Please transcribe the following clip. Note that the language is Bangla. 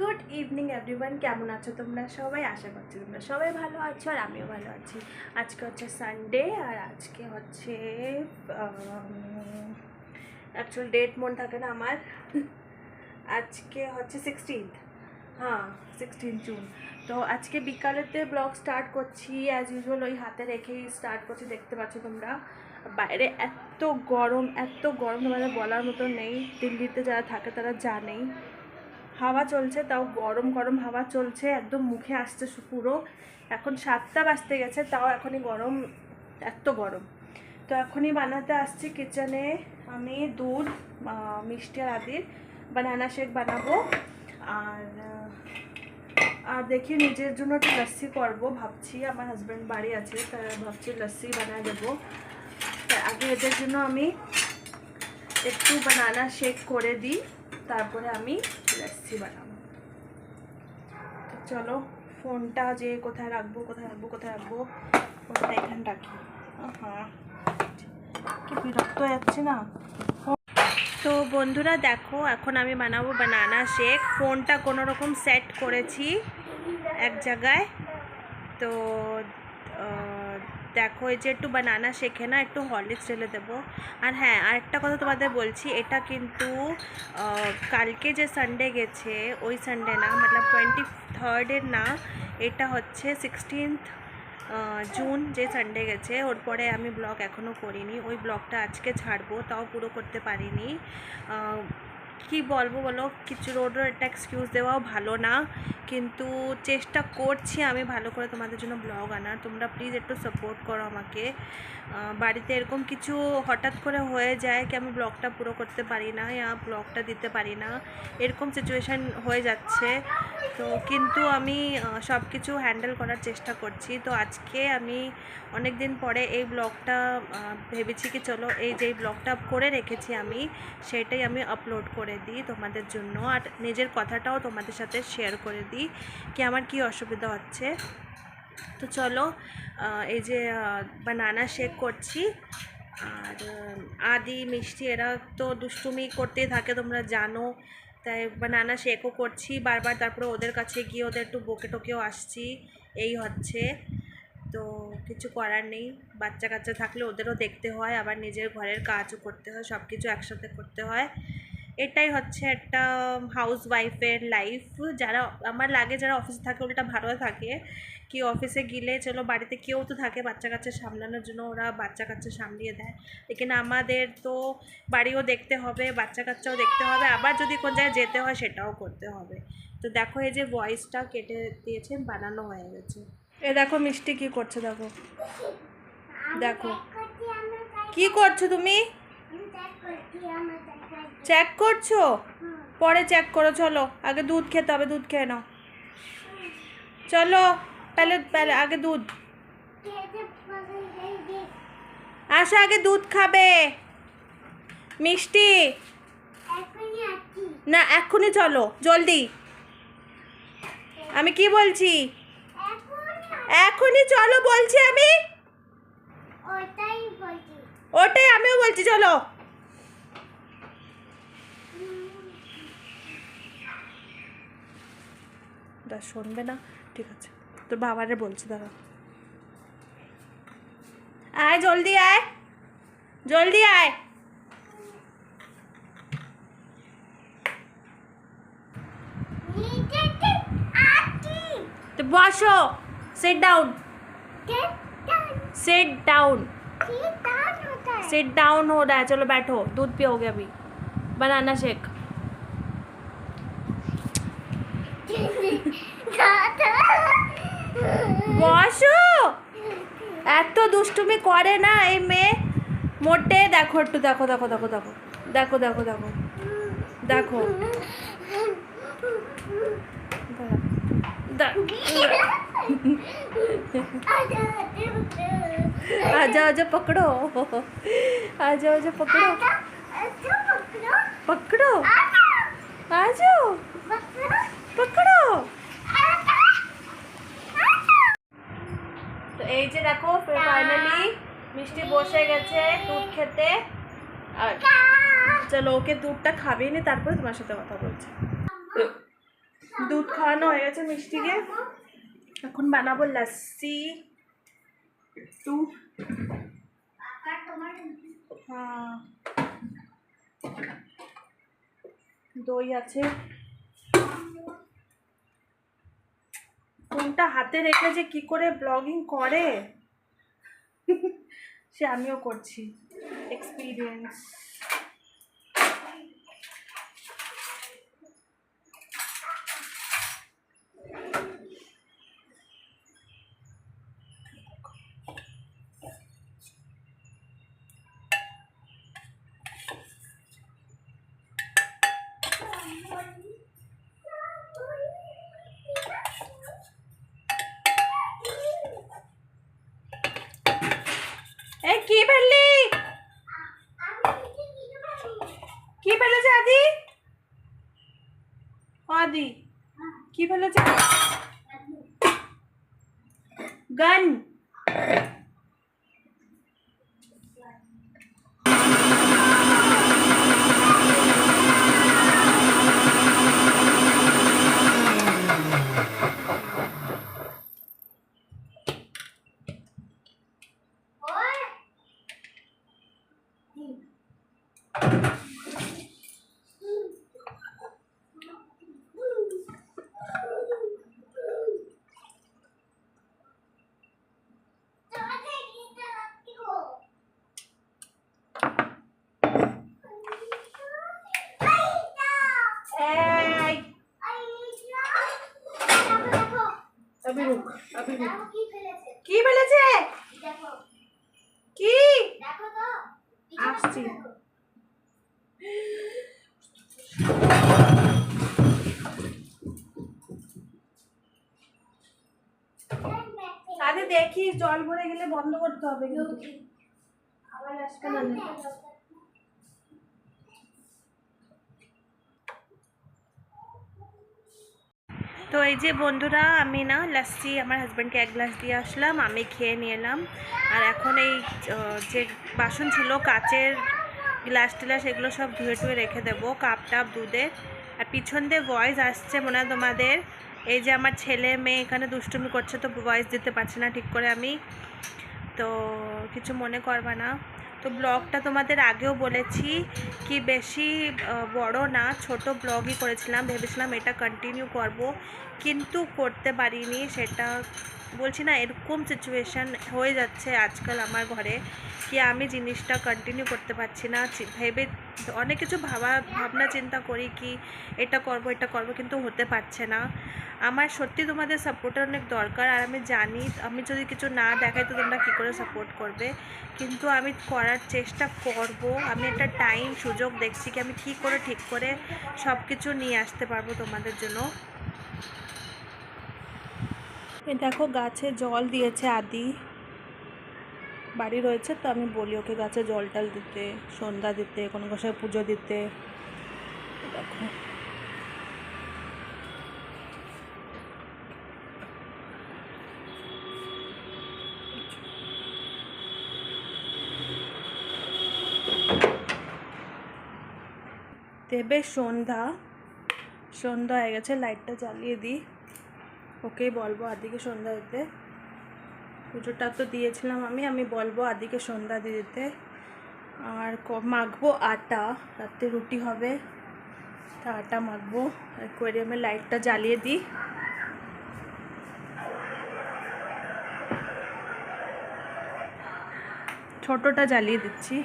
গুড ইভিনিং এভরিওয়ান, কেমন আছো তোমরা সবাই? আশা করছি তোমরা সবাই ভালো আছো আর আমিও ভালো আছি। আজকে হচ্ছে সানডে আর আজকে হচ্ছে অ্যাকচুয়াল ডেট মনে থাকে না আমার। আজকে হচ্ছে 16th, হ্যাঁ 16 জুন। তো আজকে বিকালেতে ব্লগ স্টার্ট করছি অ্যাজ ইউজুয়াল, ওই হাতে রেখেই স্টার্ট করছি। দেখতে পাচ্ছ তোমরা বাইরে এত গরম তোমাদের বলার মতো নেই। দিল্লিতে যারা থাকে তারা জানেই। হাওয়া চলছে, তাও গরম গরম হাওয়া চলছে, একদম মুখে আসছে পুরো। এখন 7টা বাজতে গেছে, তাও এখনই গরম, এত গরম। তো এখনই বানাতে আসছি কিচেনে। আমি দুধ, মিষ্টি আর আদির বানানা শেক বানাবো। আর দেখি নিজের জন্য একটু লস্যি করবো ভাবছি। আমার হাজব্যান্ড বাড়ি আছে, তাই ভাবছি লস্যি বানায় দেবো। আগে এদের জন্য আমি একটু বানানা শেক করে দিই, তারপরে আমি লস্যি বানাবো। চলো, ফোনটা যে কোথায় রাখবো ফোনটা এখানে রাখি। হ্যাঁ, কি বিরক্ত হয়ে যাচ্ছে না। তো বন্ধুরা দেখো, এখন আমি বানাবো বানানা শেক। ফোনটা কোনো রকম সেট করেছি এক জায়গায়। তো দেখো, এই যে একটু বানানা শেখে না, একটু হরলিক্স ঢেলে দেবো। আর হ্যাঁ, আরেকটা কথা তোমাদের বলছি, এটা কিন্তু কালকে যে সানডে গেছে ওই সানডে না, মতলব 23rd না, এটা হচ্ছে 16th জুন যে সানডে গেছে। ওর পরে আমি ব্লগ এখনও করিনি, ওই ব্লগটা আজকে ছাড়বো, তাও পুরো করতে পারিনি। কি বলবো বলো, কিছু রোডের একটা এক্সকিউজ দেওয়াও ভালো না, কিন্তু চেষ্টা করছি আমি ভালো করে তোমাদের জন্য ব্লগ আনার। তোমরা প্লিজ একটু সাপোর্ট করো আমাকে। বাড়িতে এরকম কিছু হঠাৎ করে হয়ে যায় কি আমি ব্লগটা পুরো করতে পারি না, ব্লগটা দিতে পারি না, এরকম সিচুয়েশান হয়ে যাচ্ছে। তো কিন্তু আমি সব কিছু হ্যান্ডেল করার চেষ্টা করছি। তো আজকে আমি অনেক দিন পরে এই ব্লগটা ভেবেছি কি চলো এই যে ব্লগটা করে রেখেছি আমি, সেটাই আমি আপলোড করে দিই তোমাদের জন্য, আর নিজের কথাটাও তোমাদের সাথে শেয়ার করে দিই কি আমার কি অসুবিধা হচ্ছে। তো চলো, এই যে বানানা শেক করছি, আর আদি মিষ্টি এরা তো দুষ্টুমি করতেই থাকে তোমরা জানো, তাই বানানা শেকও করছি বারবার। তারপরে ওদের কাছে গিয়ে ওদের একটু বকে টকেও আসছি, এই হচ্ছে। তো কিছু করার নেই, বাচ্চা কাচ্চা থাকলে ওদেরও দেখতে হয়, আবার নিজের ঘরের কাজও করতে হয়, সব কিছু একসাথে করতে হয়। এটাই হচ্ছে একটা হাউস ওয়াইফের লাইফ। যারা আমার লাগে যারা অফিসে থাকে ওটা ভালো থাকে, কি অফিসে গেলে চলো বাড়িতে কেউ তো থাকে বাচ্চা কাচ্চা সামলানোর জন্য, ওরা বাচ্চা কাচ্চা সামলিয়ে দেয়। লেকিন আমাদের তো বাড়িও দেখতে হবে, বাচ্চা কাচ্চাও দেখতে হবে, আবার যদি কোন জায়গায় যেতে হয় সেটাও করতে হবে। তো দেখো, এই যে ভয়েসটা কেটে দিয়েছেন, বানানো হয়ে গেছে। এ দেখো মিষ্টি কি করছে, দেখো দেখো কি করছো তুমি, চেক করছো? পরে চেক করো, চলো আগে দুধ খেতে হবে, দুধ খেয়ে নাও। চলো पहले আগে দুধ আসো, আগে দুধ খাবে। মিষ্টি না, এক্ষুনি চলো জলদি। আমি কি বলছি, এখনই চলো বলছি আমি, ওটাই আমিও বলছি চলো। শুনবে না, ঠিক আছে, তোর বাবারে বলছি, দাঁড়া। আয় জলদি আয়, জলদি আয়। तो बसो, sit down, sit down, sit down हो रहा है। चलो बैठो, दूध पियोगे अभी, बनाना शेक। বসো, এত দুষ্টুমি করে না এই মেয়ে মোটে। দেখো একটু, দেখো দেখো দেখো দেখো দেখো দেখো দেখো দেখো आजा आजा पकड़ो, आजा आजा पकड़ो, पकड़ो, आ जाओ पकड़ो। তো এই যে দেখো ফাইনালি মিষ্টি বসে গেছে দুধ খেতে। আর চলো, ওকে দুধটা খাবিয়ে নি, তারপরে তোমার সাথে কথা বলছি। দুধ খাওয়ানো হয়ে গেছে মিষ্টিকে, এখন বানাবো লস্যি একটু। হ্যাঁ, দই আছে। ফোনটা হাতে রেখে যে কি করে ব্লগিং করে সে আমিও করছি, এক্সপিরিয়েন্স। এই কি ফেললি, কি ফেলেছে আদি? আদি কি ফেলেছে? গান। अभी रुक, अभी रुक। কি ফেলেছে? কি? আসছি। আরে দেখি জল ভরে গেলে বন্ধ করতে হবে কিন্তু, আবার আসবে না। তো এই যে বন্ধুরা, আমি না লস্যি আমার হাজব্যান্ডকে 1 গ্লাস দিয়ে আসলাম, আমি খেয়ে নিয়ে এলাম। আর এখন এই যে বাসন ছিল কাচের, গ্লাস টিলাস, এগুলো সব ধুয়ে টুয়ে রেখে দেবো, কাপ টাপ দুধে। আর পিছন দিয়ে ভয়েস আসছে মনে হয় তোমাদের, এই যে আমার ছেলে মেয়ে এখানে দুষ্টুমি করছে, তো ভয়েস দিতে পারছি না ঠিক করে আমি, তো কিছু মনে করবা না। তো ব্লগটা তোমাদের আগেও বলেছি কি বেশি বড় না, ছোট ব্লগই করেছিলাম, ভেবেছিলাম এটা কন্টিনিউ করব, কিন্তু করতে পারিনি। সেটা বলছি না, এরকম সিচুয়েশান হয়ে যাচ্ছে আজকাল আমার ঘরে কি আমি জিনিসটা কন্টিনিউ করতে পারছি না। ভেবে অনেক কিছু ভাবনা চিন্তা করি কি এটা করব, কিন্তু হতে পারছে না। আমার সত্যি তোমাদের সাপোর্টের অনেক দরকার, আর আমি জানি আমি যদি কিছু না দেখাই তো তোমরা কী করে সাপোর্ট করবে, কিন্তু আমি করার চেষ্টা করব। আমি একটা টাইম সুযোগ দেখছি কি আমি কী করে ঠিক করে সব কিছু নিয়ে আসতে পারবো তোমাদের জন্য। এই দেখো গাছে জল দিয়েছে আদি, বাড়ি রয়েছে তো আমি বলি ওকে গাছে জল টল দিতে, সন্ধ্যা দিতে, কোনো গোসাই পুজো দিতে। দেখো দেবে সন্ধ্যা হয়ে গেছে, লাইটটা জ্বালিয়ে দিই, ওকেই বলবো আদিকে সন্ধ্যা দিতে। পুজোটা তো দিয়েছিলাম আমি বলবো আদিকে সন্ধ্যা দিয়ে দিতে। আর মাখবো আটা, রাতে রুটি হবে, তা আটা মাখবো। অ্যাকোয়ারিয়ামে লাইটটা জ্বালিয়ে দিই। ছোটোটা জ্বালিয়ে দিচ্ছি।